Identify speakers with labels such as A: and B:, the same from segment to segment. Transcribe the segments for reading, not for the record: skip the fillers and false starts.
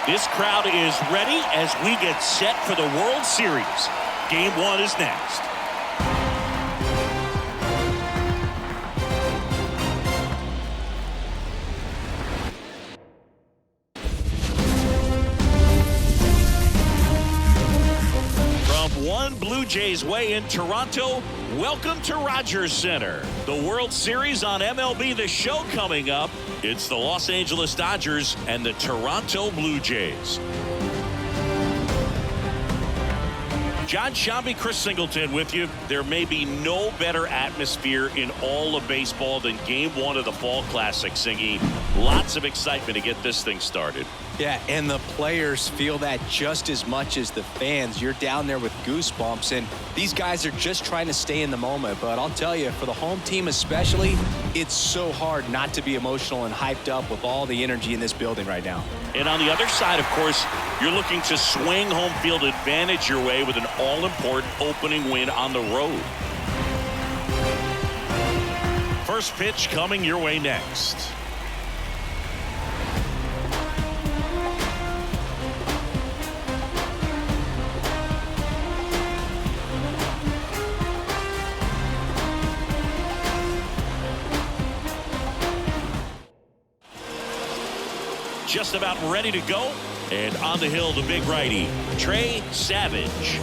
A: This crowd is ready as we get set for the World Series. Game 1 is next. From one Blue Jays way in Toronto, welcome to Rogers Center. The World Series on MLB The Show coming up. It's the Los Angeles Dodgers and the Toronto Blue Jays. John Shambi, Chris Singleton with you. There may be no better atmosphere in all of baseball than Game 1 of the Fall Classic, Singy. Lots of excitement to get this thing started.
B: Yeah, and the players feel that just as much as the fans. You're down there with goosebumps, and these guys are just trying to stay in the moment. But I'll tell you, for the home team especially, it's so hard not to be emotional and hyped up with all the energy in this building right now.
A: And on the other side, of course, you're looking to swing home field advantage your way with an all-important opening win on the road. First pitch coming your way next. Just about ready to go. And on the hill, the big righty, Trey Savage.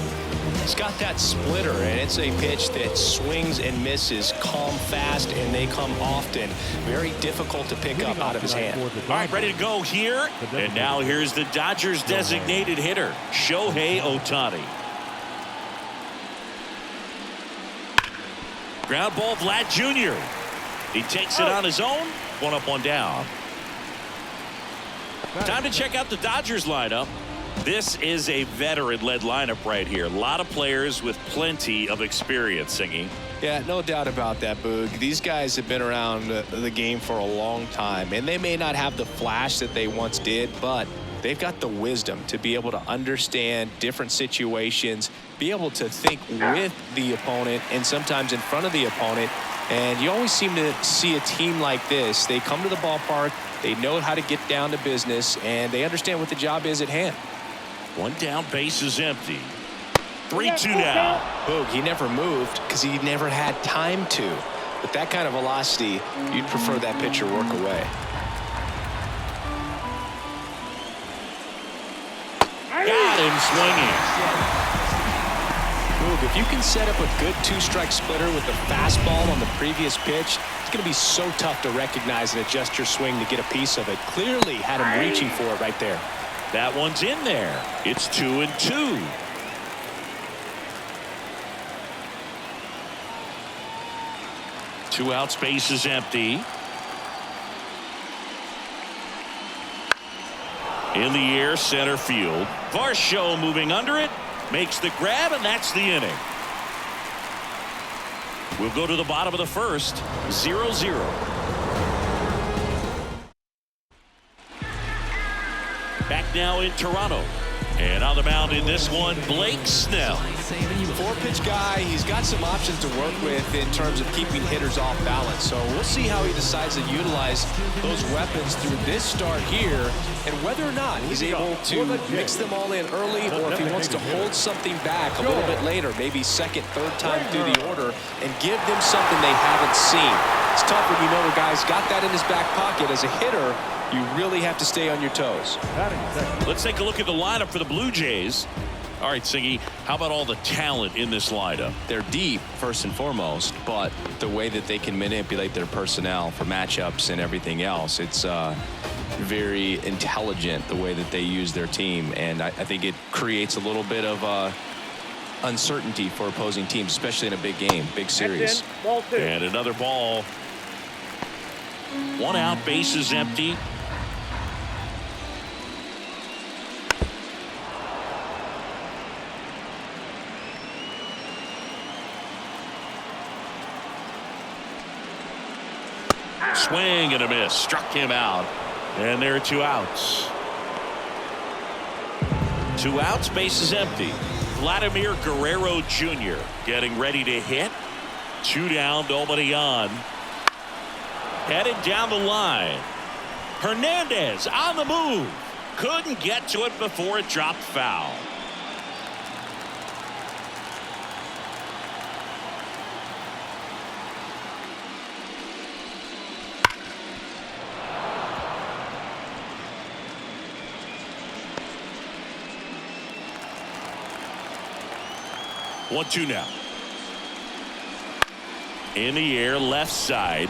B: He's got that splitter, and it's a pitch that swings and misses, calm, fast, and they come often. Very difficult to pick up out of his hand.
A: All right, ready to go here. And now here's the Dodgers designated hitter, Shohei Ohtani. Ground ball, Vlad Jr. He takes it on his own. One up, one down. Time to check out the Dodgers lineup. This is a veteran-led lineup right here. A lot of players with plenty of experience, Singy.
B: Yeah, no doubt about that, Boog. These guys have been around the game for a long time, and they may not have the flash that they once did, but they've got the wisdom to be able to understand different situations, be able to think with the opponent and sometimes in front of the opponent. And you always seem to see a team like this. They come to the ballpark, they know how to get down to business, and they understand what the job is at hand.
A: One down, base is empty. 3-2 now.
B: Boog, he never moved because he never had time to. With that kind of velocity, you'd prefer that pitcher work away.
A: Got him swinging.
B: Boog, if you can set up a good two-strike splitter with the fastball on the previous pitch, it's going to be so tough to recognize and adjust your swing to get a piece of it. Clearly had him reaching for it right there.
A: That one's in there. It's 2-2. Two outs, base is empty. In the air, center field. Varsho moving under it. Makes the grab, and that's the inning. We'll go to the bottom of the first. 0-0. Back now in Toronto. And on the mound in this one, Blake Snell.
B: Four-pitch guy. He's got some options to work with in terms of keeping hitters off balance. So we'll see how he decides to utilize those weapons through this start here and whether or not he's able to mix them all in early or if he wants to hold something back a little bit later, maybe second, third time through the order and give them something they haven't seen. It's tough when you know the guy's got that in his back pocket. As a hitter, you really have to stay on your toes.
A: Let's take a look at the lineup for the Blue Jays. All right, Singy, how about all the talent in this lineup?
B: They're deep, first and foremost, but the way that they can manipulate their personnel for matchups and everything else, it's very intelligent the way that they use their team. And I think it creates a little bit of uncertainty for opposing teams, especially in a big game, big series.
A: And another ball. One out, base is empty. Swing and a miss. Struck him out. And there are two outs. Two outs, base is empty. Vladimir Guerrero Jr. getting ready to hit. Two down, nobody on. Headed down the line. Hernandez on the move. Couldn't get to it before it dropped foul. One, two now. In the air, left side.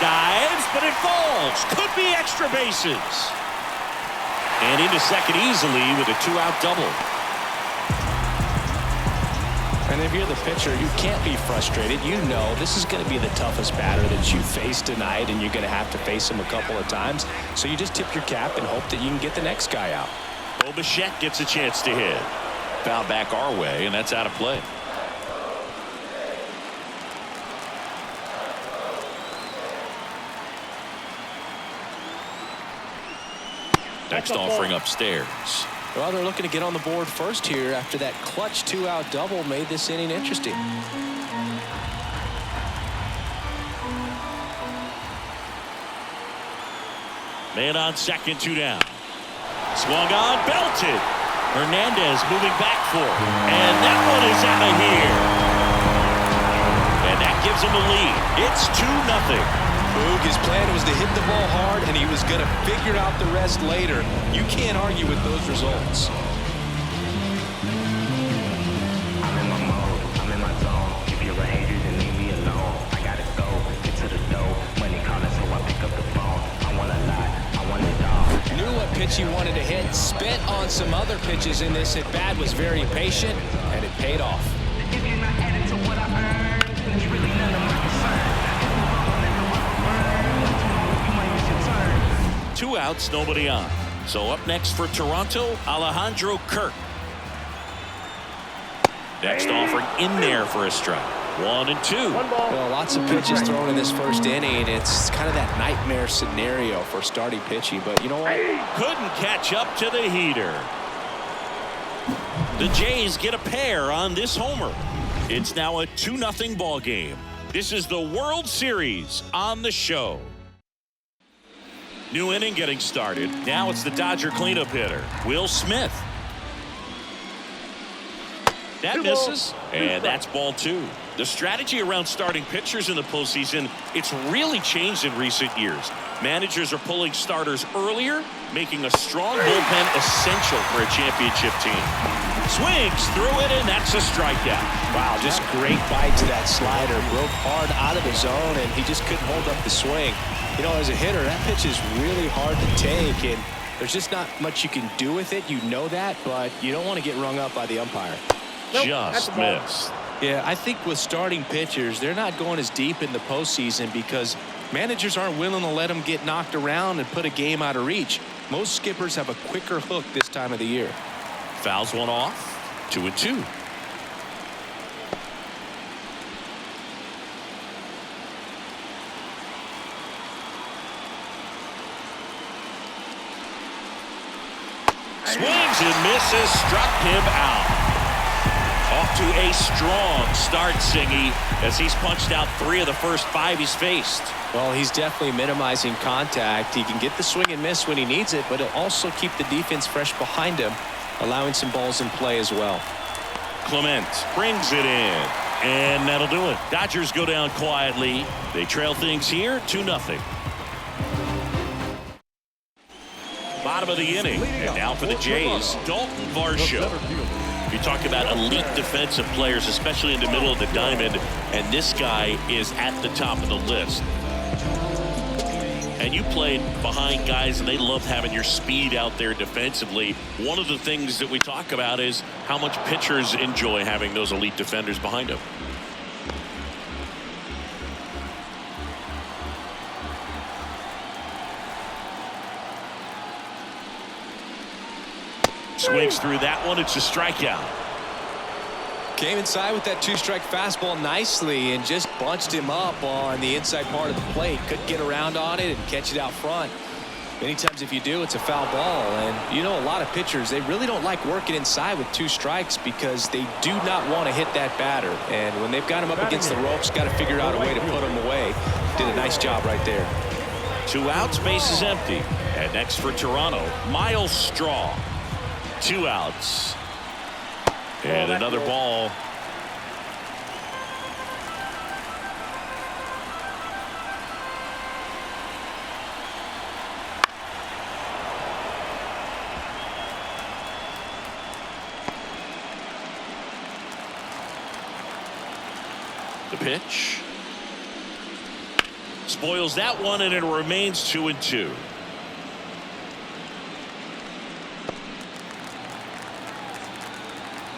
A: Dives, but it falls. Could be extra bases. And into second easily with a 2-out double.
B: And if you're the pitcher, you can't be frustrated. You know this is going to be the toughest batter that you face tonight, and you're going to have to face him a couple of times. So you just tip your cap and hope that you can get the next guy out.
A: Bichette gets a chance to hit. Foul back our way, and that's out of play. Next offering upstairs.
B: Well, they're looking to get on the board first here after that clutch 2-out double made this inning interesting.
A: Man on second, 2 down. Swung on, belted. Hernandez moving back for it. And that one is out of here. And that gives him a lead. It's 2-0.
B: Boog, his plan was to hit the ball hard, and he was going to figure out the rest later. You can't argue with those results.
C: I'm in my mode, I'm in my zone. If you're a hater, then leave me alone. I gotta go, get to the dough. Money calling, so I pick up the phone. I want a lot, I want it all.
B: Knew what pitch he wanted to hit, spent on some other pitches in this at-bat, was very patient, and it paid off.
C: If you're not adding to what I earn, then it's really none of my concern.
A: 2 outs, nobody on. So up next for Toronto, Alejandro Kirk. Next offering in there for a strike. 1 and 2.
B: Well, lots of pitches thrown in this first inning. It's kind of that nightmare scenario for starting pitching, but you know what?
A: Couldn't catch up to the heater. The Jays get a pair on this homer. It's now a 2-0 ball game. This is the World Series on the show. New inning getting started. Now it's the Dodger cleanup hitter, Will Smith. That misses, and that's ball 2. The strategy around starting pitchers in the postseason, it's really changed in recent years. Managers are pulling starters earlier, making a strong bullpen essential for a championship team. Swings through it, and that's a strikeout.
B: Wow, just great bite to that slider. Broke hard out of the zone, and he just couldn't hold up the swing. You know, as a hitter, that pitch is really hard to take, and there's just not much you can do with it. You know that, but you don't want to get rung up by the umpire.
A: Just missed.
B: Yeah, I think with starting pitchers, they're not going as deep in the postseason because managers aren't willing to let them get knocked around and put a game out of reach. Most skippers have a quicker hook this time of the year.
A: Fouls one off. 2 and 2. Swings and misses, struck him out. Off to a strong start, Singy, as he's punched out 3 of the first 5 he's faced.
B: Well, he's definitely minimizing contact. He can get the swing and miss when he needs it, but he'll also keep the defense fresh behind him, allowing some balls in play as well.
A: Clement brings it in, and that'll do it. Dodgers go down quietly. They trail things here 2-0. Bottom of the inning, and now for the Jays, Dalton Varsho. You talk about elite defensive players, especially in the middle of the diamond, and this guy is at the top of the list. And you played behind guys, and they love having your speed out there defensively. One of the things that we talk about is how much pitchers enjoy having those elite defenders behind them. Swings through that one. It's a strikeout.
B: Came inside with that 2-strike fastball nicely and just bunched him up on the inside part of the plate. Couldn't get around on it and catch it out front. Many times if you do, it's a foul ball. And you know, a lot of pitchers, they really don't like working inside with 2 strikes because they do not want to hit that batter. And when they've got him up against the ropes, got to figure out a way to put him away. Did a nice job right there.
A: 2 outs, bases empty. And next for Toronto, Miles Straw. 2 outs. And another ball. The pitch. Spoils that one, and it remains 2-2.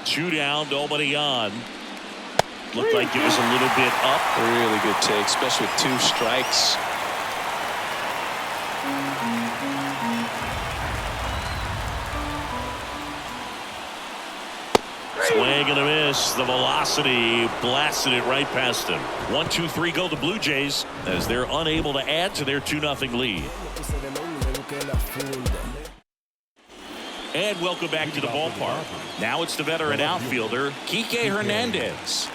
A: Two down, nobody on. Looked like it was a little bit up.
B: Really good take, especially with 2 strikes.
A: Swing and a miss. The velocity blasted it right past him. 1-2-3 go the Blue Jays as they're unable to add to their 2-0 lead. And welcome back to the ballpark. Now it's the veteran outfielder, Kike Hernandez.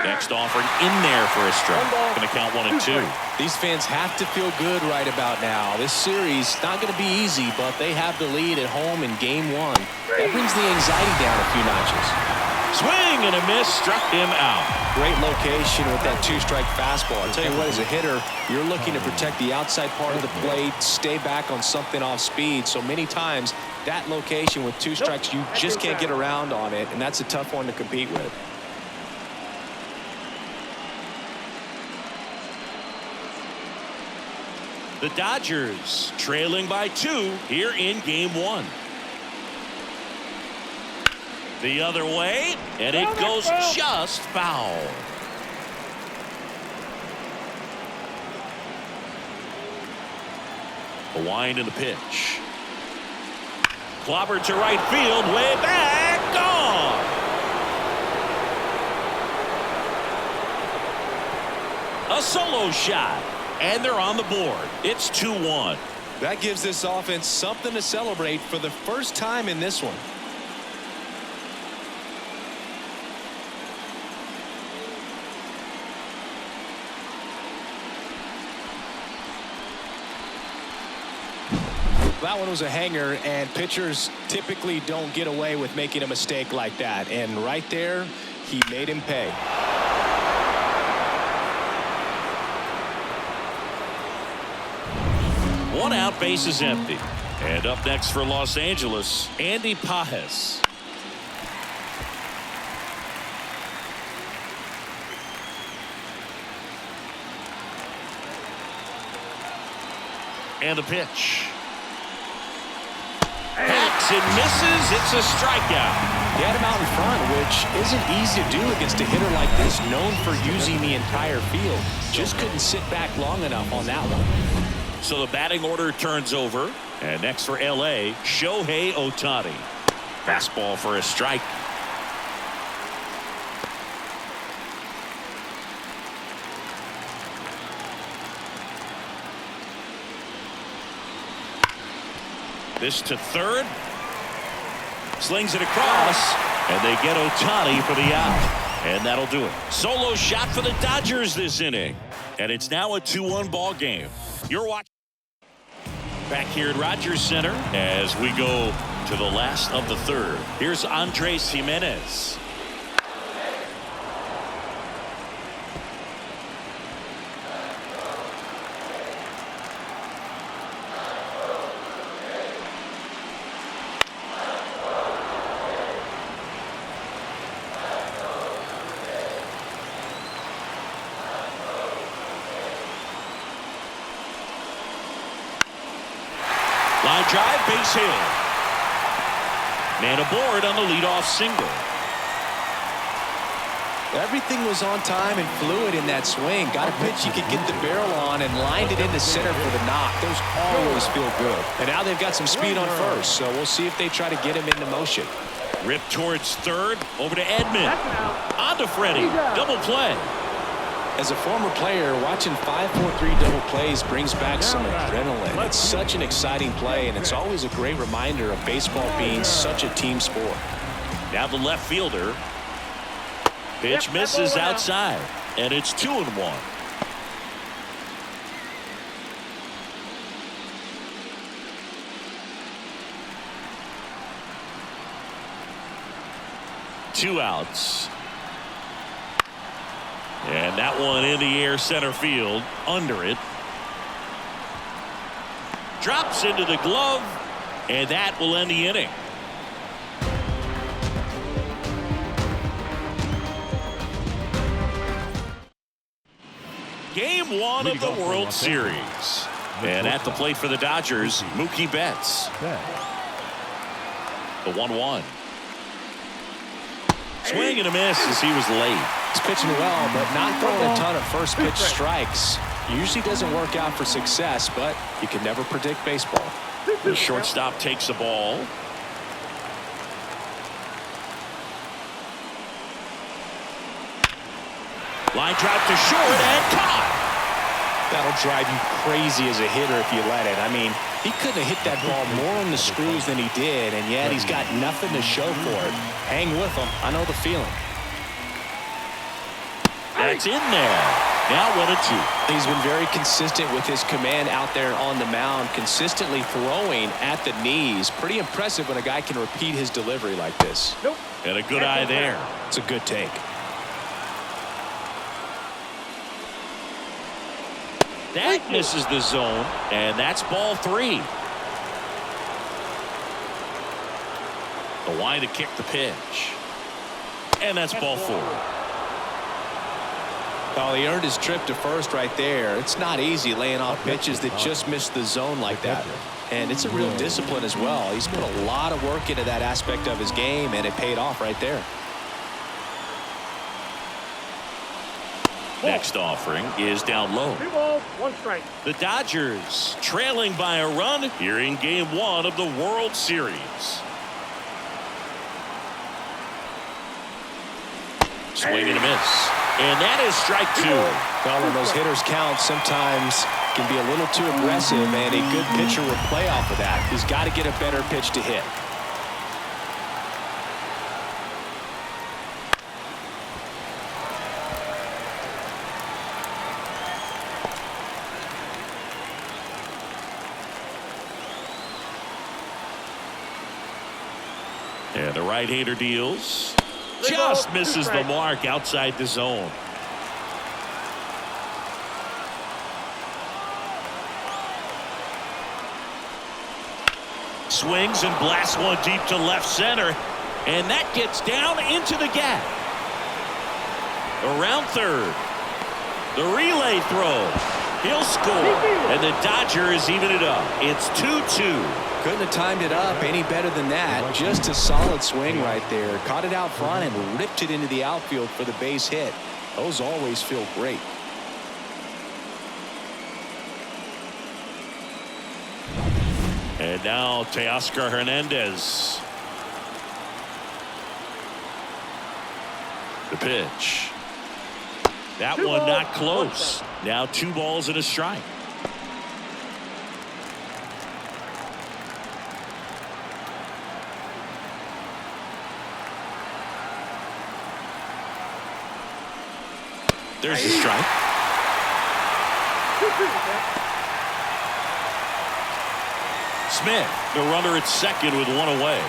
A: Next offering in there for a strike. Going to count 1-2.
B: These fans have to feel good right about now. This series not going to be easy, but they have the lead at home in game 1. That brings the anxiety down a few notches.
A: Swing and a miss, struck him out.
B: Great location with that 2-strike fastball. I'll tell you what, as a hitter, you're looking to protect the outside part of the plate, stay back on something off speed. So many times, that location with 2 strikes, you just can't get around on it, and that's a tough one to compete with.
A: The Dodgers trailing by 2 here in game 1. The other way, and it goes just foul. A wind in the pitch. Clobbered to right field, way back, gone. A solo shot, and they're on the board. It's 2-1.
B: That gives this offense something to celebrate for the first time in this one. That one was a hanger, and pitchers typically don't get away with making a mistake like that. And right there, he made him pay.
A: One out, base is empty. And up next for Los Angeles, Andy Pages. And the pitch. Hacks and misses. It's a strikeout.
B: He had him out in front, which isn't easy to do against a hitter like this, known for using the entire field. Just couldn't sit back long enough on that one.
A: So the batting order turns over. And next for L.A., Shohei Ohtani. Fastball for a strike. This to third. Slings it across. And they get Ohtani for the out. And that'll do it. Solo shot for the Dodgers this inning. And it's now a 2-1 ball game. You're watching back here at Rogers Center as we go to the last of the third. Here's Andres Jimenez. Line drive, base hit. Man aboard on the leadoff single.
B: Everything was on time and fluid in that swing. Got a pitch you could get the barrel on and lined it into center for the knock. Those always feel good. And now they've got some speed on first, so we'll see if they try to get him into motion.
A: Rip towards third, over to Edman. On to Freddie, double play.
B: As a former player, watching 5-4-3 double plays brings back some adrenaline. It's such an exciting play, and it's always a great reminder of baseball being such a team sport.
A: Now the left fielder. Pitch misses outside, and it's 2-1. Two outs. And that one in the air center field, under it. Drops into the glove, and that will end the inning. Game one of the World Series. And at the plate for the Dodgers, Mookie Betts. The 1-1. Swing and a miss as he was late.
B: He's pitching well, but not throwing a ton of first pitch strikes. Usually doesn't work out for success, but you can never predict baseball.
A: The shortstop takes the ball. Line drive to short and caught.
B: That'll drive you crazy as a hitter if you let it. I mean, he couldn't have hit that ball more on the screws than he did, and yet he's got nothing to show for it. Hang with him. I know the feeling.
A: That's in there. Now 1-2.
B: He's been very consistent with his command out there on the mound, consistently throwing at the knees. Pretty impressive when a guy can repeat his delivery like this.
A: And a good eye there.
B: It's a good take.
A: That misses the zone, and that's ball 3. The line to kick the pitch. And that's ball 4.
B: Well, he earned his trip to first right there. It's not easy laying off pitches that just miss the zone like that. And it's a real discipline as well. He's put a lot of work into that aspect of his game, and it paid off right there.
A: Next offering is down low.
D: 2 balls, 1 strike.
A: The Dodgers trailing by a run here in game one of the World Series. Swing and a miss. And that is strike 2.
B: Well, when those hitters count, sometimes can be a little too aggressive, and a good pitcher will play off of that. He's got to get a better pitch to hit.
A: And the right-hander deals. Just misses the mark outside the zone. Swings and blasts one deep to left center. And that gets down into the gap. Around third. The relay throw. He'll score. And the Dodgers even it up. It's 2-2.
B: Couldn't have timed it up any better than that. Just a solid swing right there. Caught it out front and ripped it into the outfield for the base hit. Those always feel great.
A: And now Teoscar Hernandez. The pitch. That one not close. Now 2 balls and a strike. There's a strike. Smith, the runner at second with 1 away.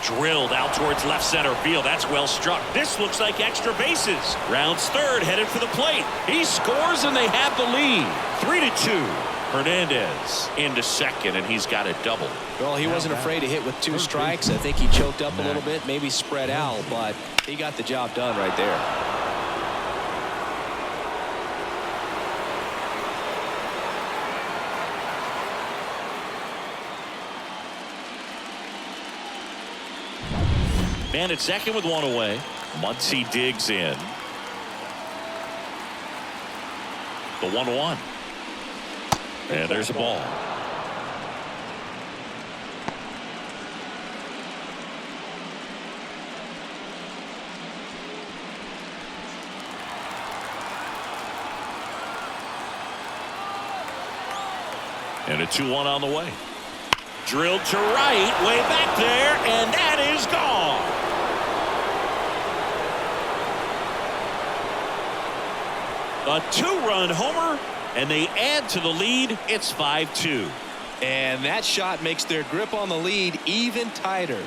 A: Drilled out towards left center field. That's well struck. This looks like extra bases. Rounds third, headed for the plate. He scores and they have the lead. 3-2. Hernandez into second, and he's got a double.
B: Well, he wasn't afraid to hit with 2 strikes. I think he choked up a little bit, maybe spread out, but he got the job done right there.
A: Man at second with 1 away. Muncy digs in. The 1-1. And there's a ball. And a 2-1 on the way. Drilled to right, way back there, and that is gone. A 2-run homer, and they add to the lead. It's 5-2.
B: And that shot makes their grip on the lead even tighter.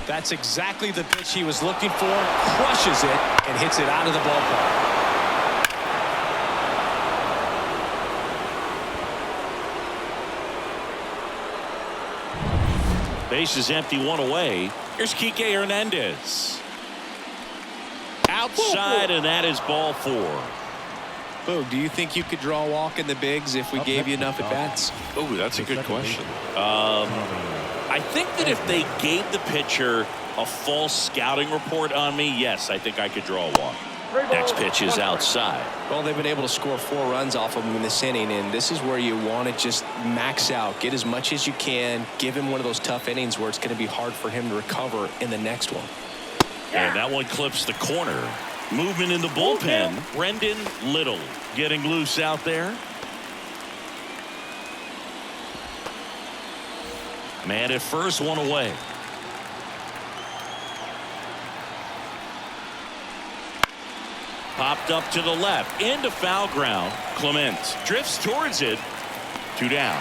B: That's exactly the pitch he was looking for. Crushes it and hits it out of the ballpark.
A: Base is empty, 1 away. Here's Kike Hernandez. Outside, and that is ball 4.
B: Boog, do you think you could draw a walk in the bigs if we gave you enough at-bats?
A: Oh, that's a good question. I think that if they gave the pitcher a false scouting report on me, yes, I think I could draw a walk. Next pitch is outside.
B: Well, they've been able to score 4 runs off of him in this inning, and this is where you want to just max out, get as much as you can, give him one of those tough innings where it's going to be hard for him to recover in the next one.
A: And that one clips the corner. Movement in the bullpen. Brendan Little getting loose out there. Man at first, 1 away. Popped up to the left, into foul ground. Clement drifts towards it. 2 down.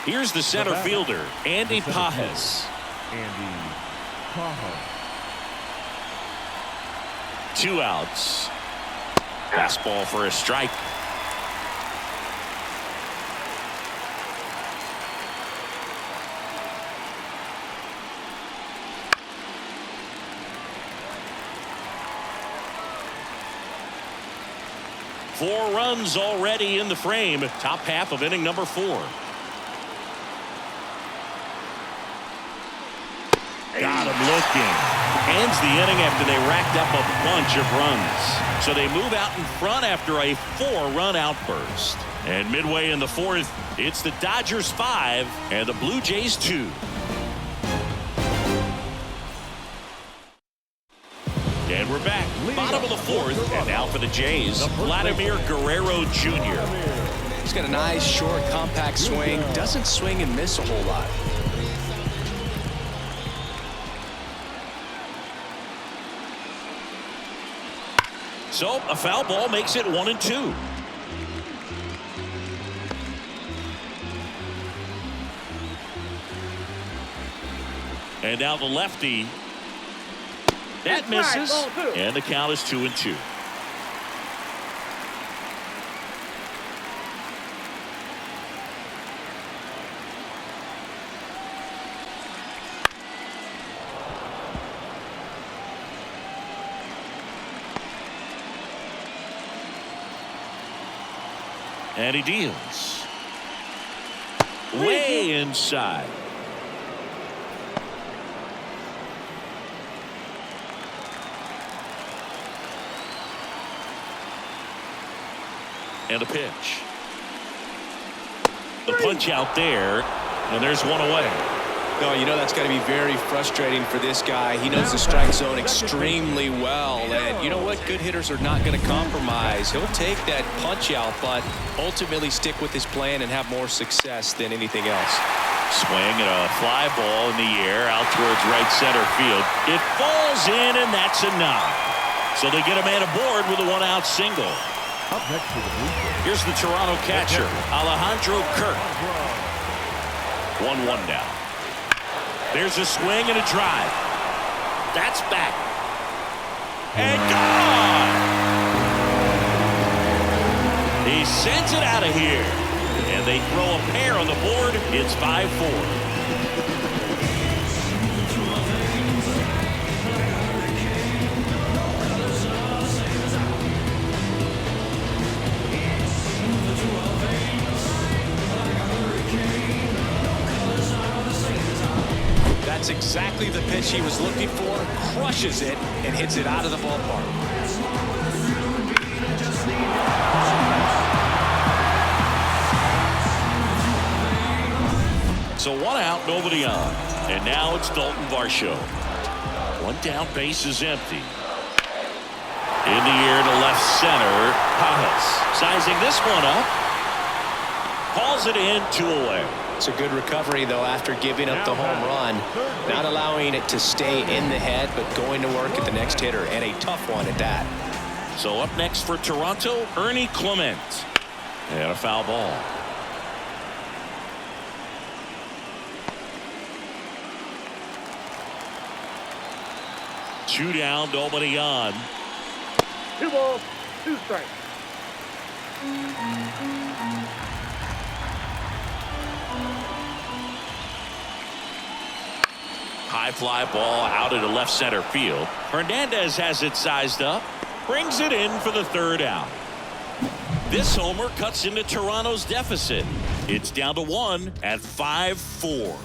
A: Here's the center fielder, Andy Pajes.
D: Andy Pajes.
A: 2 outs. Fastball for a strike. Four runs already in the frame. Top half of inning number 4. Got him looking. Ends the inning after they racked up a bunch of runs. So they move out in front after a 4-run outburst. And midway in the 4th, it's the Dodgers 5 and the Blue Jays 2. And we're back. Bottom of the 4th. And now for the Jays, Vladimir Guerrero Jr.
B: He's got a nice, short, compact swing. Doesn't swing and miss a whole lot.
A: So a foul ball makes it 1-2. And now the lefty. That misses. And the count is 2-2. And he deals. Way inside. And a pitch. The punch out there, and there's 1 away.
B: No, you know that's got to be very frustrating for this guy. He knows the strike zone extremely well, and you know what? Good hitters are not going to compromise. He'll take that punch out, but ultimately stick with his plan and have more success than anything else.
A: Swing and a fly ball in the air out towards right center field. It falls in, and that's a knock. So they get a man aboard with a 1-out single.
D: Up next for the Blue Jays.
A: Here's the Toronto catcher, Alejandro Kirk. 1-1 down. There's a swing and a drive. That's back. And gone! He sends it out of here. And they throw a pair on the board. It's 5-4.
B: That's exactly the pitch he was looking for. Crushes it and hits it out of the ballpark.
A: So 1 out, nobody on. And now it's Dalton Varsho. 1 down, base is empty. In the air to left center. Pajas sizing this one up. Hauls it in, 2 away.
B: It's a good recovery, though, after giving up the home run. Not allowing it to stay in the head, but going to work at the next hitter, and a tough one at that.
A: So up next for Toronto, Ernie Clement. And a foul ball. Two down, nobody on.
D: 2 balls, 2 strikes.
A: High fly ball out into left center field. Hernandez has it sized up. Brings it in for the 3rd out. This homer cuts into Toronto's deficit. It's down to 1 at 5-4.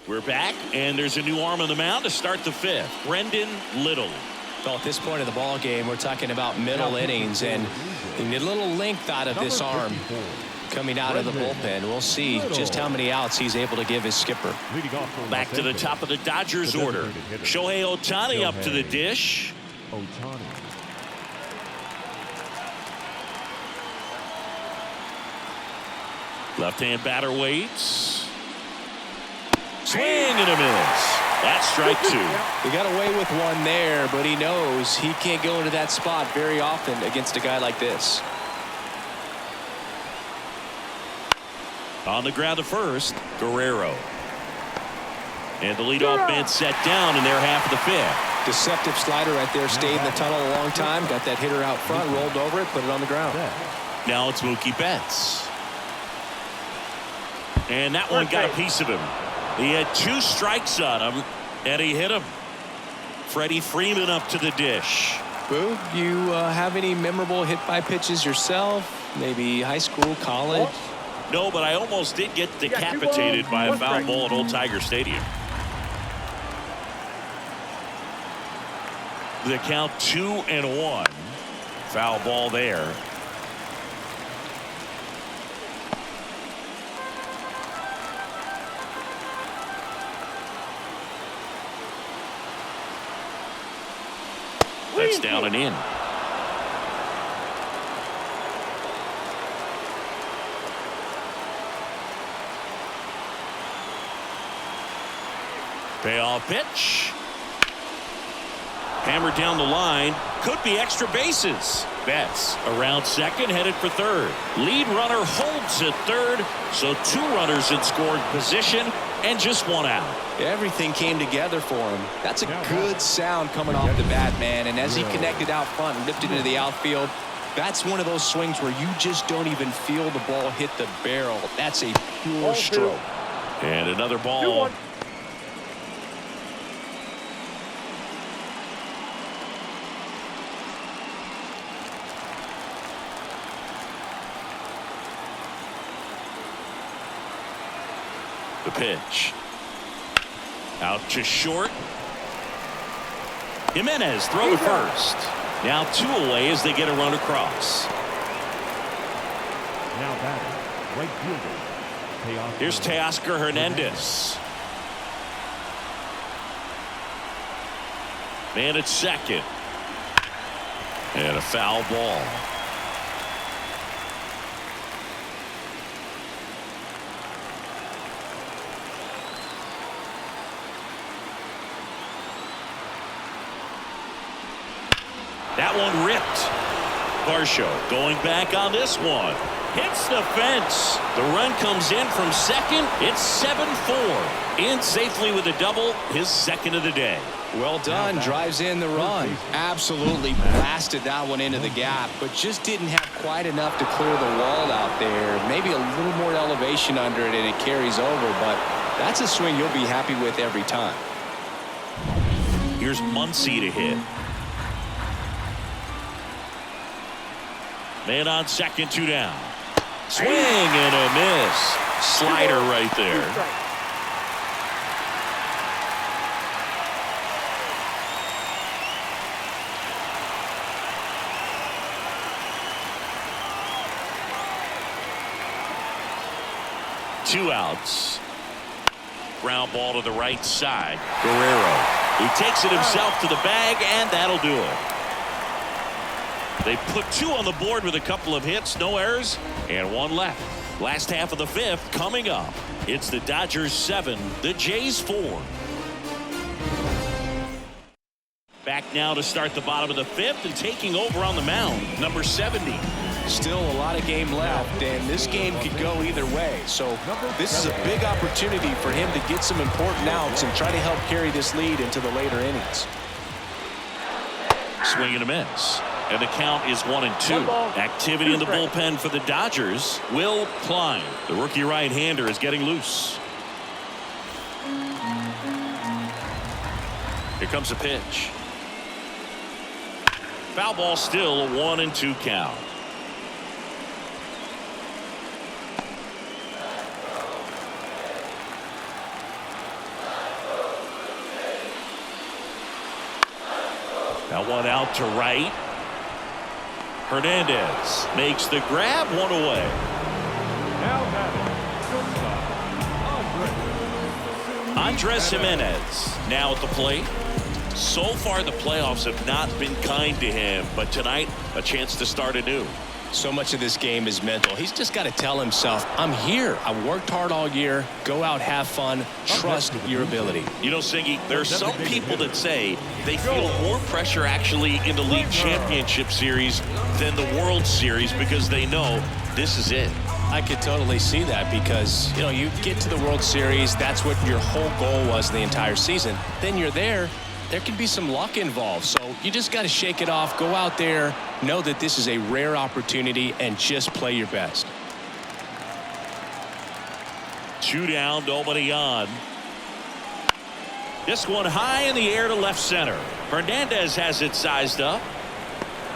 A: We're back, and there's a new arm on the mound to start the 5th. Brendan Little.
B: Well, at this point of the ball game, we're talking about middle innings, and you need a little length out of this arm coming out of the bullpen. We'll see just how many outs he's able to give his skipper.
A: Back to the top of the Dodgers order. Shohei Ohtani up to the dish. Left-hand batter waits. Swing and a miss. That's strike 2.
B: He got away with one there, but he knows he can't go into that spot very often against a guy like this.
A: On the ground to first, Guerrero. And the leadoff man set down in their half of the 5th.
B: Deceptive slider right there. Stayed in the tunnel a long time. Got that hitter out front, rolled over it, put it on the ground.
A: Now it's Mookie Betts. And that one got a piece of him. He had 2 strikes on him, and he hit him. Freddie Freeman up to the dish.
B: Boog, you have any memorable hit-by pitches yourself? Maybe high school, college?
A: No, but I almost did get decapitated by a foul ball at Old Tiger Stadium. The count 2-1. Foul ball there. That's down and in. Payoff pitch. Hammered down the line. Could be extra bases. Betts around second, headed for third. Lead runner holds at third. So 2 runners in scoring position and just 1 out.
B: Everything came together for him. That's a good sound coming off the bat, man. And as he connected out front and lifted into the outfield, that's one of those swings where you just don't even feel the ball hit the barrel. That's a pure stroke.
A: And another ball. The pitch. Out to short. Jimenez throw to first. Now 2 away as they get a run across.
D: Now batting, right fielder.
A: Here's Teoscar Hernandez. Man at second. And a foul ball. That one ripped. Varsho going back on this one. Hits the fence. The run comes in from second. It's 7-4. In safely with a double, his 2nd of the day.
B: Well done. Drives in the run. Absolutely blasted that one into the gap, but just didn't have quite enough to clear the wall out there. Maybe a little more elevation under it and it carries over, but that's a swing you'll be happy with every time.
A: Here's Muncy to hit. Man on second, 2 down. Swing and a miss. Slider right there. 2 outs. Ground ball to the right side. Guerrero. He takes it himself to the bag, and that'll do it. They put 2 on the board with a couple of hits, no errors, and 1 left. Last half of the 5th coming up. It's the Dodgers 7, the Jays 4. Back now to start the bottom of the 5th and taking over on the mound, number 70.
B: Still a lot of game left, and this game could go either way. So this is a big opportunity for him to get some important outs and try to help carry this lead into the later innings.
A: Swing and a miss. And the count is 1-2. Activity in the bullpen for the Dodgers. Will Klein, the rookie right-hander, is getting loose. Here comes a pitch. Foul ball, still a 1-2 count. Now 1 out to right. Hernandez makes the grab, 1 away.
D: Now batting,
A: Andres Jimenez now at the plate. So far the playoffs have not been kind to him, but tonight a chance to start anew.
B: So much of this game is mental. He's just got to tell himself, I'm here. I worked hard all year. Go out, have fun, trust your ability.
A: You know, Singy, there are some people that say they feel more pressure actually in the league championship series than the World Series because they know this is it.
B: I could totally see that because, you know, you get to the World Series, that's what your whole goal was the entire season. Then you're there. There can be some luck involved, so you just got to shake it off, go out there, know that this is a rare opportunity, and just play your best.
A: 2 down, nobody on. This one high in the air to left center. Hernandez has it sized up,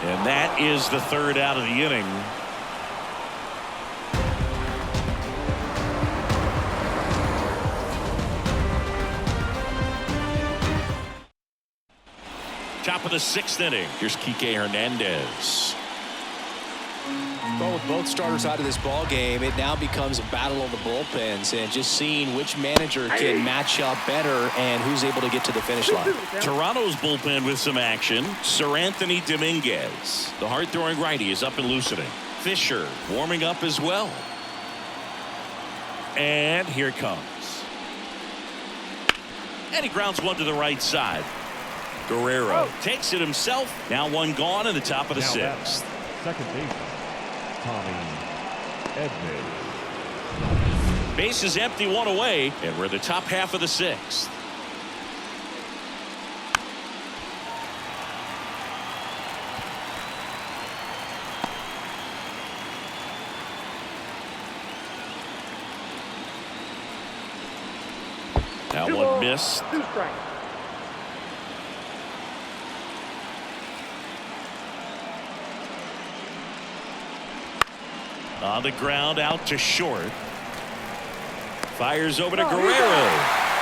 A: and that is the 3rd out of the inning. Top of the 6th inning. Here's Kike Hernandez.
B: Well, with both starters out of this ball game, it now becomes a battle of the bullpens and just seeing which manager can match up better and who's able to get to the finish line.
A: Toronto's bullpen with some action. Sir Anthony Dominguez, the hard-throwing righty, is up and loosening. Fisher warming up as well. And here it comes. And he grounds 1 to the right side. Guerrero takes it himself. Now 1 gone in the top of the 6th.
D: second baseman, Tommy Edman.
A: Base is empty, 1 away, and we're the top half of the 6th. Now 1 missed.
D: 2 strikes.
A: On the ground, out to short. Fires over to Guerrero.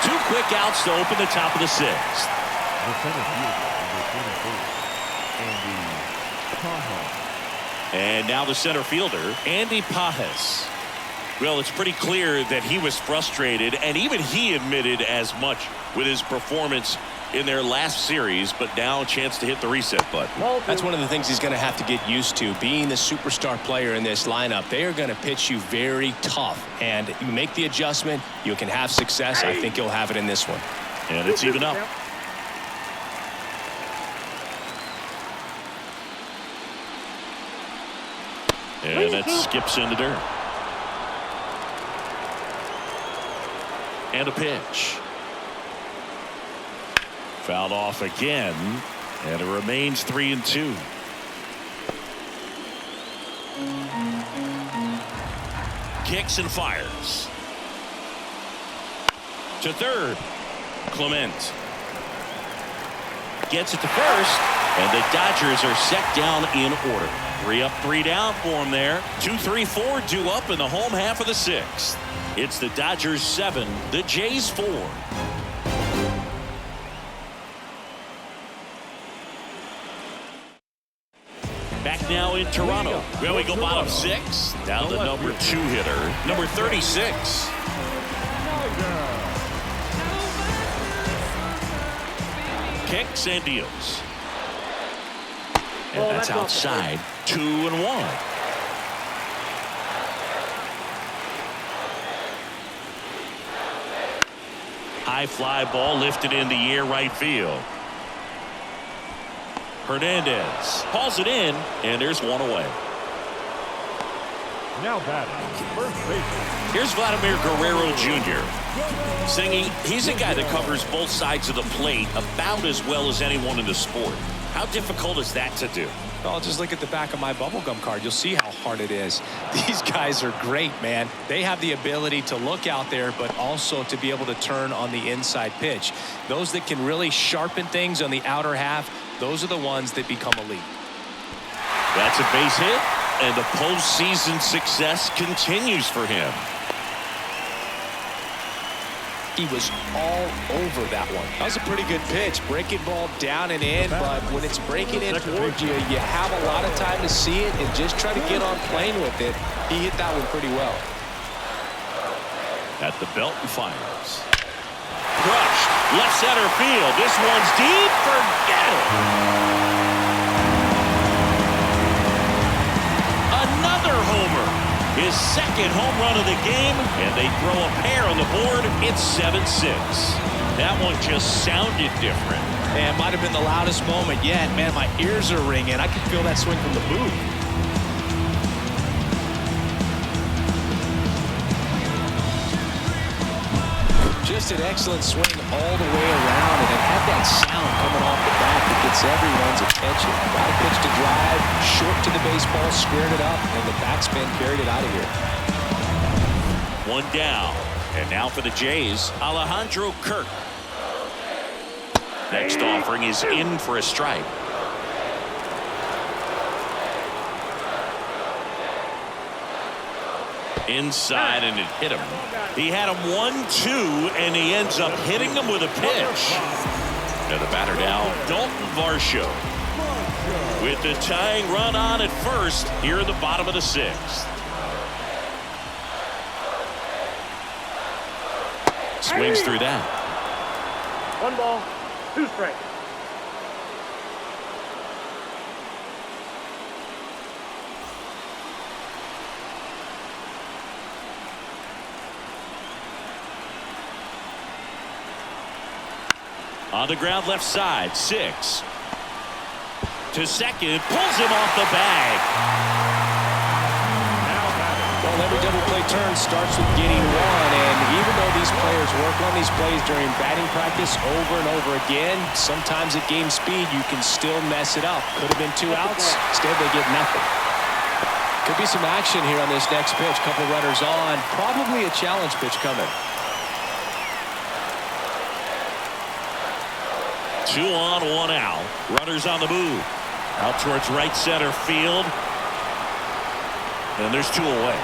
A: 2 quick outs to open the top of the 6th.
D: The center fielder, number 24, Andy Pajas.
A: And now the center fielder, Andy Pajas. Well, it's pretty clear that he was frustrated, and even he admitted as much with his performance in their last series, but now a chance to hit the reset button.
B: That's one of the things he's going to have to get used to. Being the superstar player in this lineup, they are going to pitch you very tough, and you make the adjustment, you can have success. I think you'll have it in this one.
A: And it's even up. And that skips into dirt. And a pitch. Fouled off again, and it remains 3-2. Kicks and fires. To third. Clement gets it to first, and the Dodgers are set down in order. 3 up, 3 down for them there. 2, 3, 4 due up in the home half of the 6th. It's the Dodgers 7, the Jays 4. Back now in Toronto. Well, we go bottom 6. Down the number 2 hitter, number 36. Kicks and deals. And that's outside. 2-1. High fly ball lifted in the air, right field. Hernandez hauls it in, and there's one away.
D: Now batting, first baseman.
A: Here's Vladimir Guerrero Jr. Singing, he's a guy that covers both sides of the plate about as well as anyone in the sport. How difficult is that to do?
B: Well, just look at the back of my bubblegum card. You'll see how hard it is. These guys are great, man. They have the ability to look out there, but also to be able to turn on the inside pitch. Those that can really sharpen things on the outer half, those are the ones that become elite.
A: That's a base hit, and the postseason success continues for him.
B: He was all over that one. That was a pretty good pitch. Breaking ball down and in, but when it's breaking in towards you, you have a lot of time to see it and just try to get on plane with it. He hit that one pretty well.
A: At the belt and fires. Crushed. Left center field. This one's deep. Forget it. Another homer. His second home run of the game, and they throw a pair on the board. It's 7-6. That one just sounded different.
B: Man, might have been the loudest moment yet. Man, my ears are ringing. I can feel that swing from the booth. Just an excellent swing all the way around, and it had that sound coming off the bat that gets everyone's attention. Got a pitch to drive, short to the baseball, squared it up, and the backspin carried it out of here.
A: One down, and now for the Jays, Alejandro Kirk. Next offering is in for a strike. Inside, and it hit him. He had him 1-2, and he ends up hitting him with a pitch. And the batter now, Dalton Varsho. With the tying run on at first here in the bottom of the 6th. Swings through that.
E: 1 ball, 2 strikes.
A: On the ground left side, 6. To second, pulls him off the bag.
B: Well, every double play turn starts with getting one, and even though these players work on these plays during batting practice over and over again, sometimes at game speed you can still mess it up. Could have been 2 outs. Instead, they get nothing. Could be some action here on this next pitch. Couple runners on. Probably a challenge pitch coming.
A: 2 on, 1 out. Runners on the move. Out towards right center field. And there's 2 away.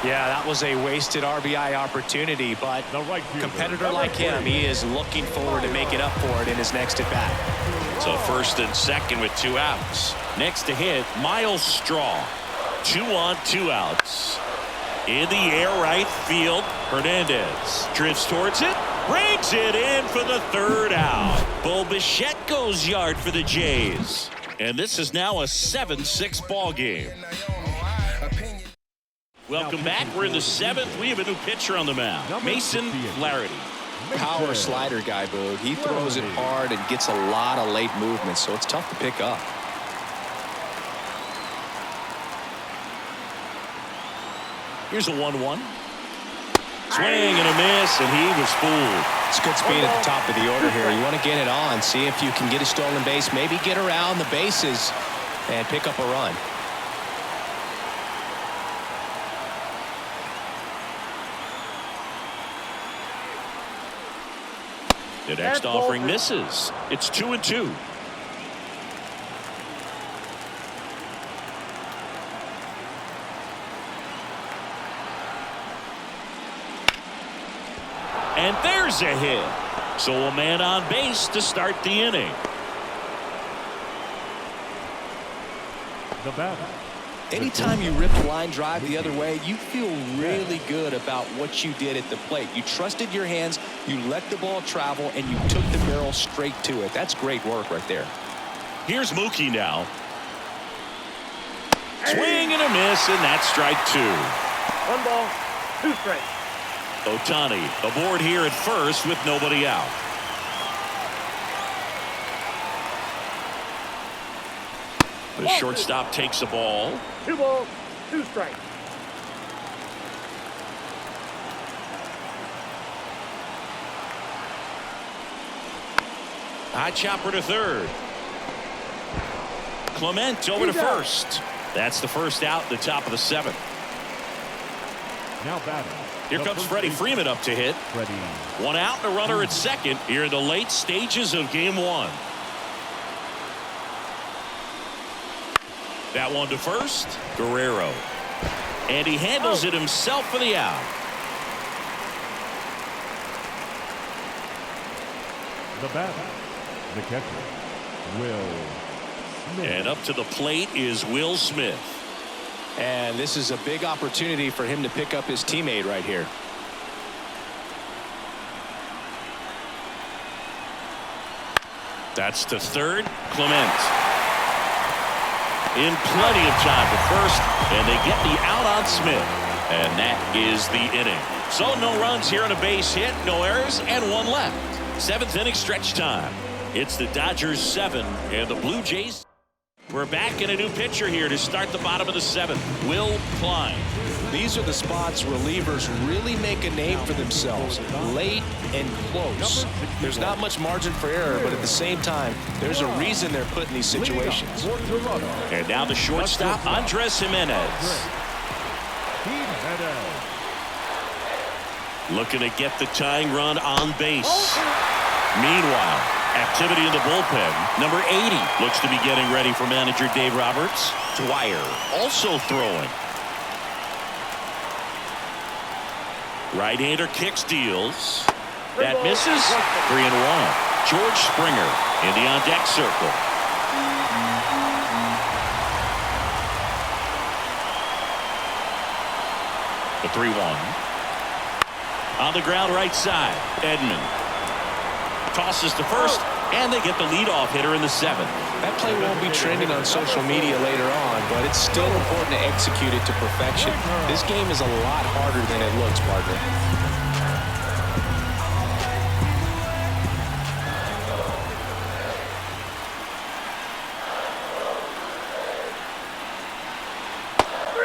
B: Yeah, that was a wasted RBI opportunity, but a competitor like him, he is looking forward to making up for it in his next at-bat.
A: So first and second with 2 outs. Next to hit, Miles Straw. 2 on, 2 outs. In the air, right field. Hernandez drifts towards it. Brings it in for the 3rd out. Bo Bichette goes yard for the Jays. And this is now a 7-6 ball game. Welcome back. We're in the 7th. We have a new pitcher on the mound. Mason Flaherty.
B: Power slider guy, Boog. He throws it hard and gets a lot of late movement, so it's tough to pick up.
A: Here's a 1-1. Swing and a miss, and he was fooled.
B: It's good speed at the top of the order here. You want to get it on, see if you can get a stolen base, maybe get around the bases and pick up a run.
A: The next offering misses. It's 2-2. And there's a hit. So a man on base to start the inning.
D: The batter.
B: Anytime you rip a line drive the other way, you feel really good about what you did at the plate. You trusted your hands, you let the ball travel, and you took the barrel straight to it. That's great work right there.
A: Here's Mookie now. Swing and a miss, and that's strike 2.
E: 1 ball, 2 strikes.
A: Ohtani aboard here at first with nobody out. The shortstop takes the ball.
E: 2 balls, 2 strikes.
A: High chopper to third. Clement over to first. That's the first out, the top of the 7th.
D: Now batting.
A: Here comes Freddie Freeman up to hit.
D: Freddie.
A: 1 out and a runner at second here in the late stages of game 1. That one to first. Guerrero. And he handles it himself for the out.
D: The batter. The catcher. Will Smith.
A: And up to the plate is Will Smith.
B: And this is a big opportunity for him to pick up his teammate right here.
A: That's to third. Clement. In plenty of time to first, and they get the out on Smith. And that is the inning. So no runs here on a base hit, no errors, and 1 left. 7th inning stretch time. It's the Dodgers 7 and the Blue Jays. We're back in a new pitcher here to start the bottom of the 7th. Will Klein.
B: These are the spots relievers really make a name for themselves, late and close. There's not much margin for error, but at the same time, there's a reason they're put in these situations.
A: And now the shortstop, Andres Jimenez. Looking to get the tying run on base. Meanwhile, activity in the bullpen. Number 80 looks to be getting ready for manager Dave Roberts. Dwyer also throwing. Right-hander kicks, deals. That misses. 3-1. George Springer in the on-deck circle. The 3-1. On the ground right side. Edman tosses to first, and they get the leadoff hitter in the 7th.
B: That play won't be trending on social media later on, but it's still important to execute it to perfection. This game is a lot harder than it looks, partner.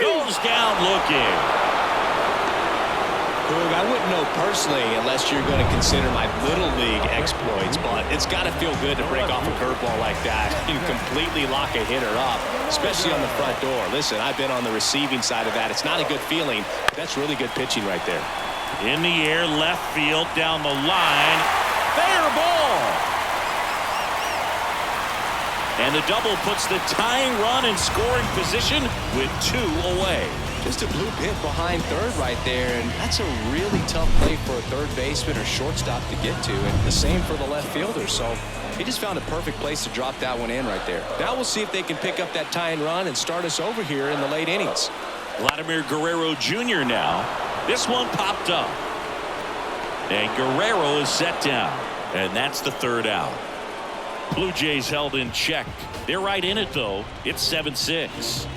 A: Goes down looking.
B: Boog, I wouldn't know personally unless you're going to consider my little league exploits, but it's got to feel good to break off a curveball like that and completely lock a hitter up, especially on the front door. Listen, I've been on the receiving side of that. It's not a good feeling, but that's really good pitching right there.
A: In the air, left field, down the line. Fair ball. And the double puts the tying run in scoring position with 2 away.
B: Just a blue pit behind third right there, and that's a really tough play for a third baseman or shortstop to get to, and the same for the left fielder. So he just found a perfect place to drop that one in right there. Now we'll see if they can pick up that tying run and start us over here in the late innings.
A: Vladimir Guerrero Jr. now. This one popped up. And Guerrero is set down. And that's the 3rd out. Blue Jays held in check. They're right in it, though. It's 7-6.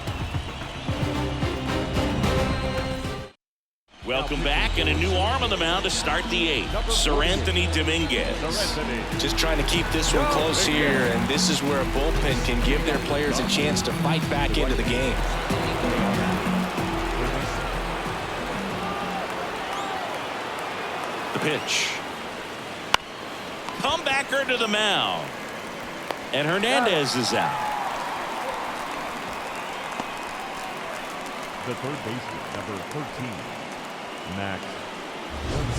A: Welcome back, and a new arm on the mound to start the 8th. Sir Anthony Dominguez.
B: Just trying to keep this one close here, and this is where a bullpen can give their players a chance to fight back into the game.
A: The pitch. Comebacker to the mound. And Hernandez is out.
D: The third baseman, number 13, Max.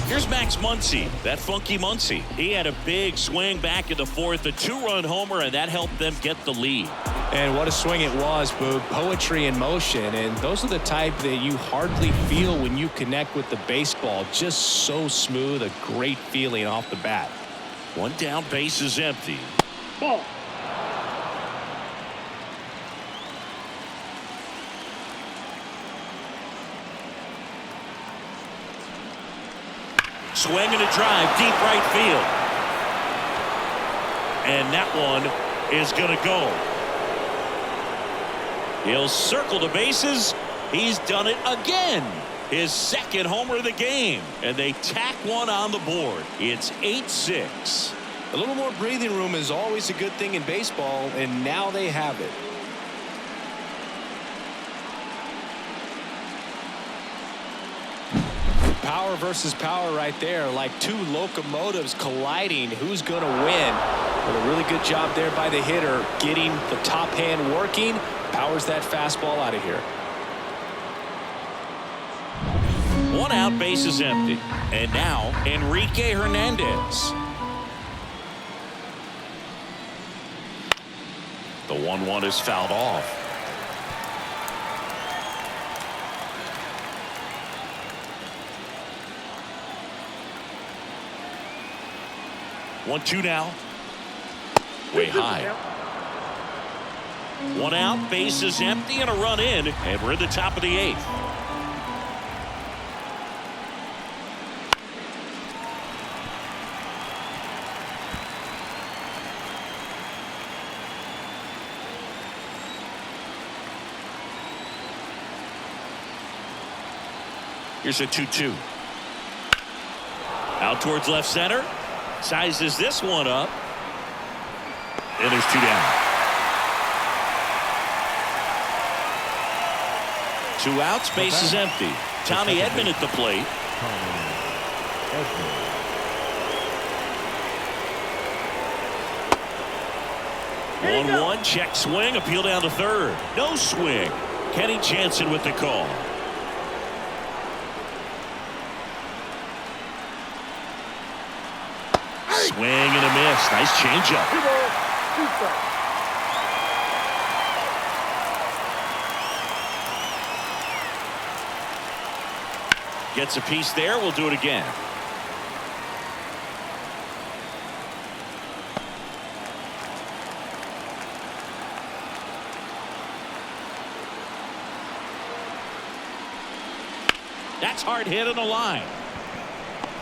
A: Here's Max Muncy, that funky Muncy. He had a big swing back in the 4th, a 2-run homer, and that helped them get the lead.
B: And what a swing it was, Boog. Poetry in motion, and those are the type that you hardly feel when you connect with the baseball. Just so smooth, a great feeling off the bat.
A: One down, base is empty.
E: Ball.
A: Swing and a drive, deep right field. And that one is going to go. He'll circle the bases. He's done it again. His second homer of the game. And they tack one on the board. It's 8-6.
B: A little more breathing room is always a good thing in baseball, and now they have it. Power versus power right there, like two locomotives colliding. Who's going to win? But a really good job there by the hitter, getting the top hand working. Powers that fastball out of here.
A: One out, base is empty. And now Enrique Hernandez. The 1-1 is fouled off. One, two now. Way high. One out, base is empty, and a run in, and we're at the top of the 8th. Here's a 2-2. Out towards left center. Sizes this one up. And there's 2 down. 2 outs, base is empty. Tommy Edman at the plate. 1-1, check swing, appeal down to third. No swing. Kenny Jansen with the call. Swing and a miss. Nice changeup.
E: 2 balls, 2 strikes.
A: Gets a piece there. We'll do it again. That's hard hit on the line.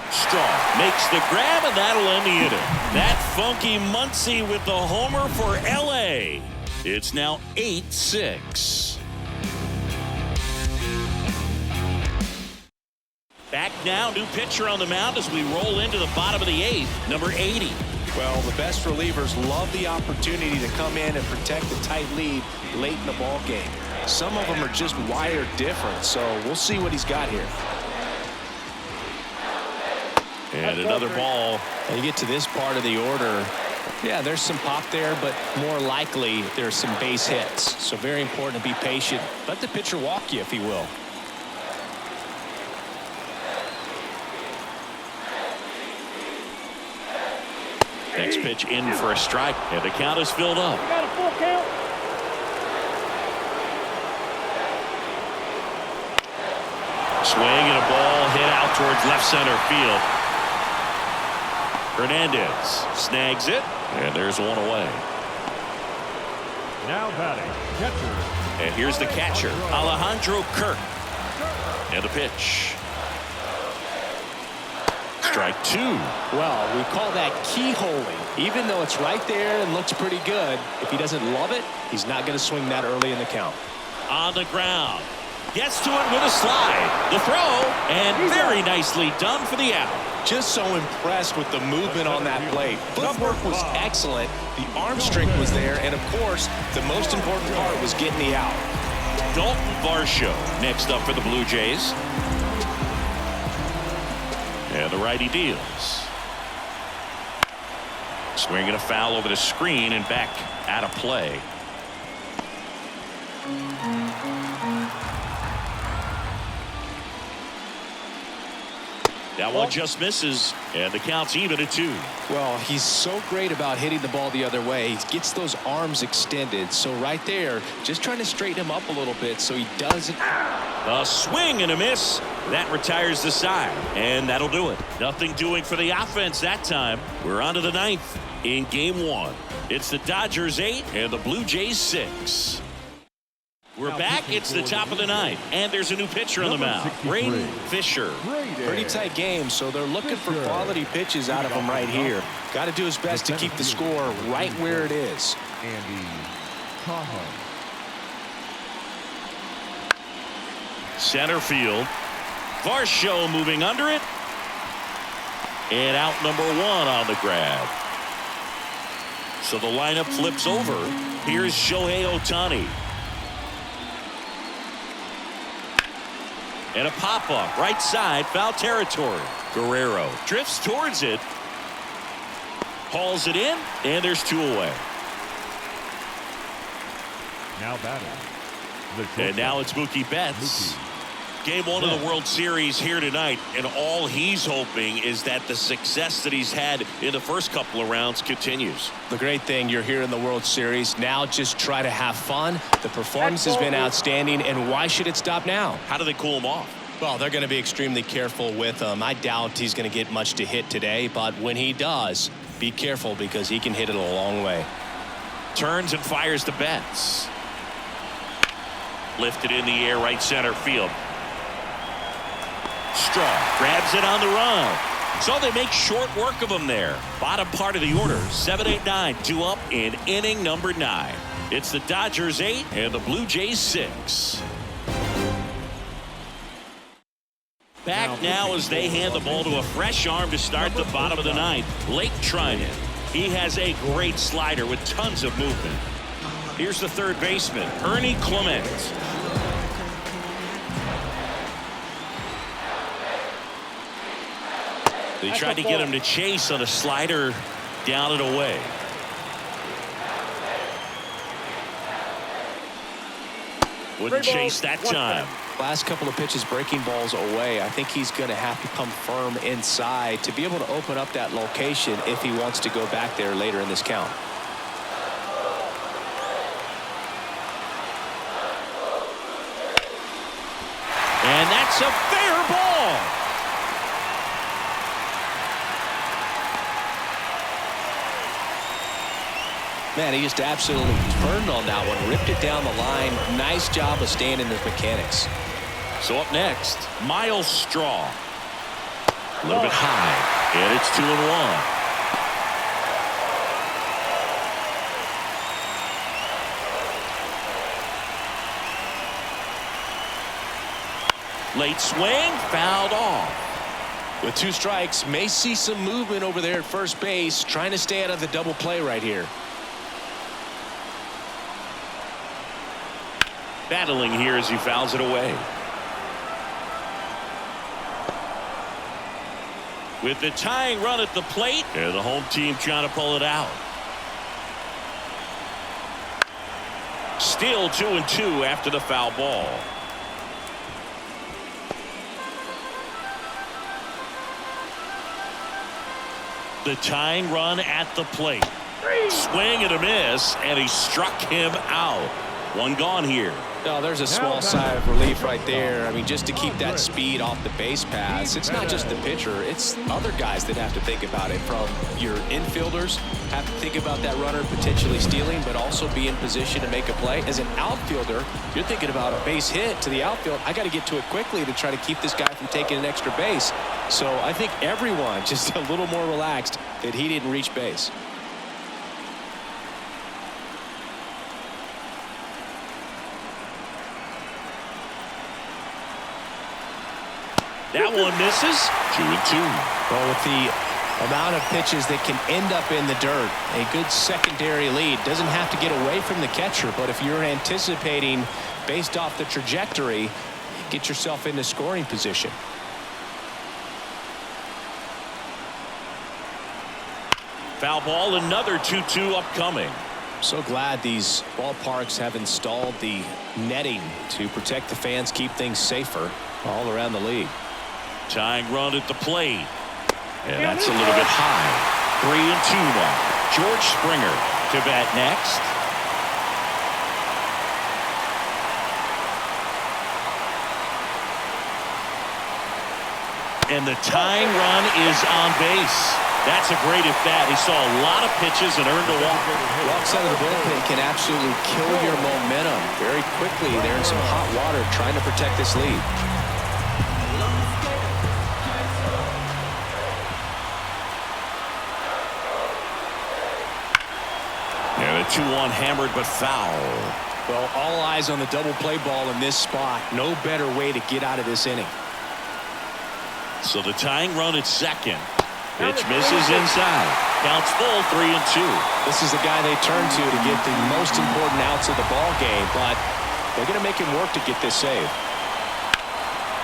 A: Strong makes the grab, and that'll end the inning. That funky Muncy with the homer for LA. It's now 8-6. Back now, new pitcher on the mound as we roll into the bottom of the 8th, number 80.
B: Well, the best relievers love the opportunity to come in and protect a tight lead late in the ball game. Some of them are just wired different, so we'll see what he's got here.
A: And another ball.
B: You get to this part of the order. Yeah, there's some pop there, but more likely there's some base hits. So very important to be patient. Let the pitcher walk you if he will.
A: Next pitch in for a strike, and the count is filled up.
E: Got a full count.
A: Swing and a ball hit out towards left center field. Hernandez snags it, and there's one away.
D: Now batting, catcher.
A: And here's the catcher, Alejandro Kirk. And the pitch. Strike 2.
B: Well, we call that keyholing. Even though it's right there and looks pretty good, if he doesn't love it, he's not going to swing that early in the count.
A: On the ground. Gets to it with a slide. The throw, and very nicely done for the out.
B: Just so impressed with the movement on that plate. Footwork was excellent. The arm strength was there. And, of course, the most important part was getting the out.
A: Dalton Varsho next up for the Blue Jays. And the righty deals. Swinging a foul over the screen and back out of play. That one just misses, and the count's even at 2.
B: Well, he's so great about hitting the ball the other way. He gets those arms extended. So right there, just trying to straighten him up a little bit so he doesn't.
A: A swing and a miss. That retires the side, and that'll do it. Nothing doing for the offense that time. We're on to the 9th in Game 1. It's the Dodgers 8 and the Blue Jays 6. We're back. It's the top of the ninth, and there's a new pitcher on the mound. Braden Fisher.
B: Pretty tight game, so they're looking for quality pitches out of him right here. Got to do his best to keep the score right where it is.
A: Center field. Varsho moving under it. And out number one on the grab. So the lineup flips over. Here's Shohei Ohtani. And a pop-up, right side, foul territory. Guerrero drifts towards it. Hauls it in, and there's two away.
D: Now batting.
A: And now it's Mookie Betts. Game one of the World Series here tonight, and all he's hoping is that the success that he's had in the first couple of rounds continues.
B: The great thing, you're here in the World Series. Now just try to have fun. The performance has been outstanding, and why should it stop now?
A: How do they cool him off?
B: Well, they're going to be extremely careful with him. I doubt he's going to get much to hit today, but when he does, be careful because he can hit it a long way.
A: Turns and fires to Betts. Lifted in the air, right center field. Straw grabs it on the run. So they make short work of him there. Bottom part of the order, 7, 8, 9, 2 up in inning number 9. It's the Dodgers 8 and the Blue Jays 6. Back now as they hand the ball to a fresh arm to start the bottom of the ninth. Blake Trinan. He has a great slider with tons of movement. Here's the third baseman, Ernie Clement. They tried to get him to chase on a slider down and away. Wouldn't chase that time.
B: Last couple of pitches breaking balls away. I think he's going to have to come firm inside to be able to open up that location if he wants to go back there later in this count.
A: And that's a fair ball.
B: Man, he just absolutely turned on that one, ripped it down the line. Nice job of staying in his mechanics.
A: So up next, Miles Straw. A little bit high, and it's 2-1. Late swing, fouled off.
B: With 2 strikes, may see some movement over there at first base, trying to stay out of the double play right here.
A: Battling here as he fouls it away. With the tying run at the plate, and the home team trying to pull it out. Still 2-2 after the foul ball. The tying run at the plate. Swing and a miss, and he struck him out. One gone here.
B: Oh, there's a small sigh of relief right there. I mean, just to keep that speed off the base paths. It's not just the pitcher. It's other guys that have to think about it. From your infielders, have to think about that runner potentially stealing, but also be in position to make a play. As an outfielder, you're thinking about a base hit to the outfield. I got to get to it quickly to try to keep this guy from taking an extra base. So I think everyone just a little more relaxed that he didn't reach base.
A: That one misses. 2-2.
B: Well, with the amount of pitches that can end up in the dirt, a good secondary lead. Doesn't have to get away from the catcher, but if you're anticipating based off the trajectory, get yourself into scoring position.
A: Foul ball, another 2-2 upcoming.
B: So glad these ballparks have installed the netting to protect the fans, keep things safer all around the league.
A: Tying run at the plate. And that's a little bit high. 3-2 now. George Springer to bat next. And the tying run is on base. That's a great at-bat. He saw a lot of pitches and earned a walk.
B: Walk side of the bullpen can absolutely kill your momentum very quickly. They're in some hot water trying to protect this lead.
A: And a 2-1 hammered but foul.
B: Well, all eyes on the double play ball in this spot. No better way to get out of this inning.
A: So the tying run at second. Pitch misses inside. Counts full, 3-2.
B: This is the guy they turn to get the most important outs of the ball game, but they're going to make him work to get this save.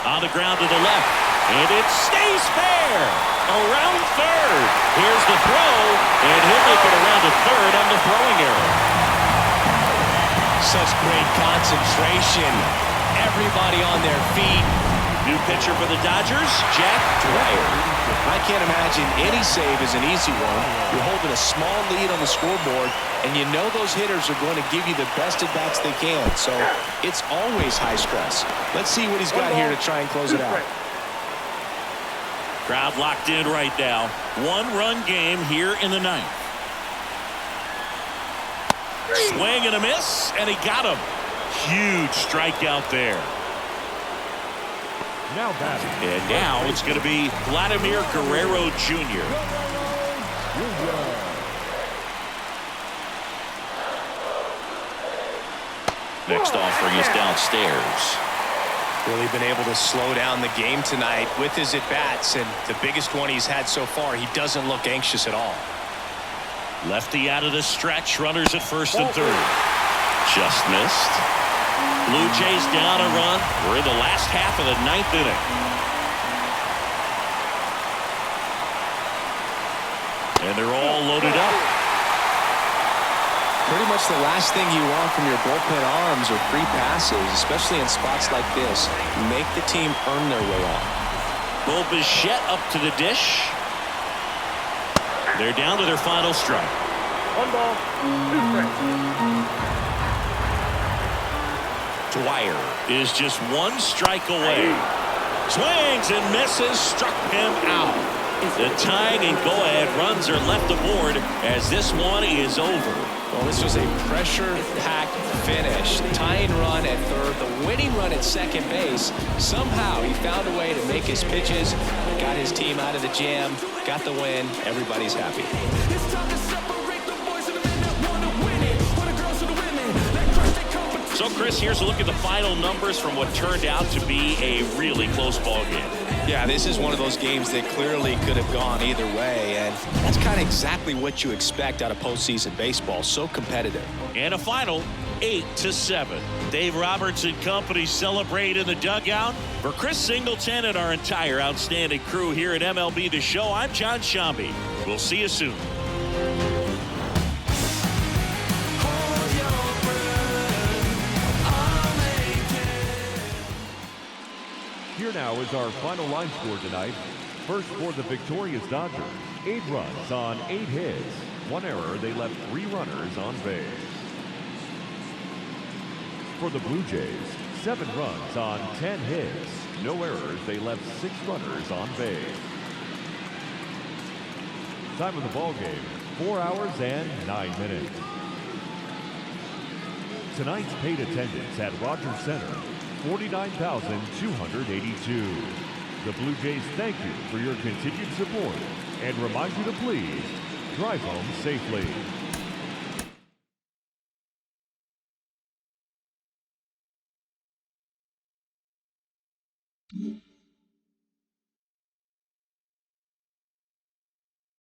A: On the ground to the left, and it stays fair. Around third. Here's the throw, and he'll make it around to third on the throwing error.
B: Such great concentration. Everybody on their feet.
A: New pitcher for the Dodgers, Jack Dwyer.
B: I can't imagine any save is an easy one. You're holding a small lead on the scoreboard, and you know those hitters are going to give you the best at-bats they can. So it's always high stress. Let's see what he's got here to try and close it out.
A: Crowd locked in right now. One-run game here in the ninth. Swing and a miss, and he got him. Huge strikeout there.
D: Now batting.
A: And now it's going to be Vladimir Guerrero Jr. Next offering is downstairs.
B: Really been able to slow down the game tonight with his at-bats, and the biggest one he's had so far, he doesn't look anxious at all.
A: Lefty out of the stretch. Runners at first and third. Just missed. Blue Jays down a run. We're in the last half of the ninth inning. And they're all loaded up.
B: Pretty much the last thing you want from your bullpen arms are free passes, especially in spots like this. Make the team earn their way on.
A: Bo Bichette up to the dish. They're down to their final strike.
E: 1 ball, 2 strikes.
A: Dwyer is just one strike away. Swings and misses, struck him out. The tying and go-ahead runs are left aboard as this one is over.
B: Well, this was a pressure-packed finish. Tying run at third, the winning run at second base. Somehow he found a way to make his pitches, got his team out of the jam, got the win. Everybody's happy.
A: So, Chris, here's a look at the final numbers from what turned out to be a really close ball game.
B: Yeah, this is one of those games that clearly could have gone either way, and that's kind of exactly what you expect out of postseason baseball. So competitive.
A: And a final 8-7. Dave Roberts and company celebrate in the dugout. For Chris Singleton and our entire outstanding crew here at MLB The Show, I'm John Shambi. We'll see you soon.
D: Here now is our final line score tonight. First for the victorious Dodgers, 8 runs on 8 hits. 1 error, they left 3 runners on base. For the Blue Jays, 7 runs on 10 hits. No errors, they left 6 runners on base. Time of the ball game, 4 hours and 9 minutes. Tonight's paid attendance at Rogers Center, 49,282. The Blue Jays thank you for your continued support and remind you to please drive home safely.